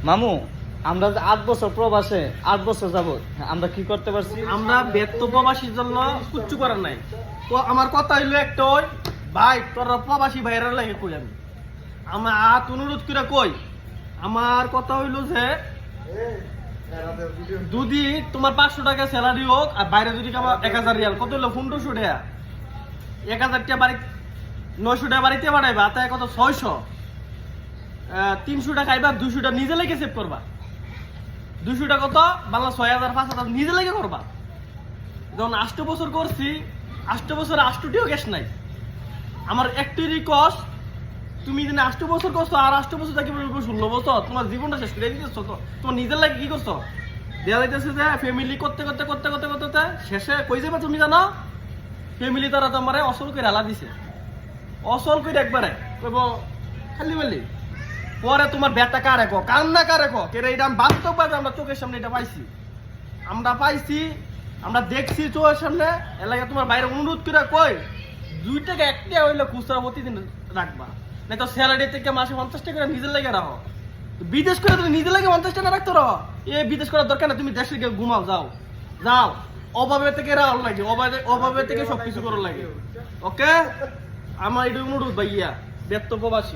মামু আমরা যে 8 বছর প্রবাসে 8 বছর যাবত আমরা কি করতে পারছি? আমরা ব্যর্থ প্রবাসীর জন্য কিচ্ছু করার নাই। তো আমার কথা হইলো একটা, ওই ভাই তোরা প্রবাসী ভাইয়ের লাগে কই আমি আমার হাত অনুরোধ করে কই, আমার কথা হইলো যে যদি তোমার 500 টাকা স্যালারি হোক আর বাইরে যদি আমার 1000 রিয়াল, কত হলো 1500 টাকা, 1000 টাকা বাড়ি 900 টাকা বাড়িতে বাড়াইবা, তাই কত 600, 300 টাকা খাইবা, 200 টাকা নিজে লেগে সেভ করবা, 200 টাকা কত বাংলা 6000 5000 নিজে লেগে করবা। যখন 8 বছর করছি, 8 বছর 8টিও গ্যাস নাই। আমার একটাই রিকোয়েস্ট, তুমি যদি 8 বছর করছো আর 8 বছর থেকে 16 বছর তোমার জীবনটা শেষ করে দিতেছো, তো তোমার নিজের লাগে কি করছো? দেওয়া যাইতেছে যে ফ্যামিলি করতে করতে করতে করতে করতে শেষে কই যাবে তুমি জানো? ফ্যামিলি তারা তোমারে অসল করে হালা দিছে, অসল করে একবারে কইব খালি বলি। পরে তোমার ব্যাটা কারে কো, কান্না কারে কো, কেরে এটা আমি বাস্তবভাবে আমরা চোখের সামনে এটা পাইছি, আমরা দেখছি চোখের সামনে। এলাকা তোমার বাইরে অনুরোধ করে কই 2 টাকা 1 টাকা হইলে খুচরা প্রতিদিন রাখবা, নাই তো স্যালারি থেকে মাসে 50 টাকা করে নিজের লাগে রাখো। বিদেশ করে তুমি নিজের লাগে 50 টাকা রাখতে রাখো, বিদেশ করার দরকার না, তুমি দেশে গিয়ে ঘুমাও, যাও যাও। অভাবে থেকে রাখার লাগে, অভাবে থেকে সবকিছু করার লাগে। ওকে, আমার এটা অনুরোধ ভাইয়া, ব্যর্থ প্রবাসী।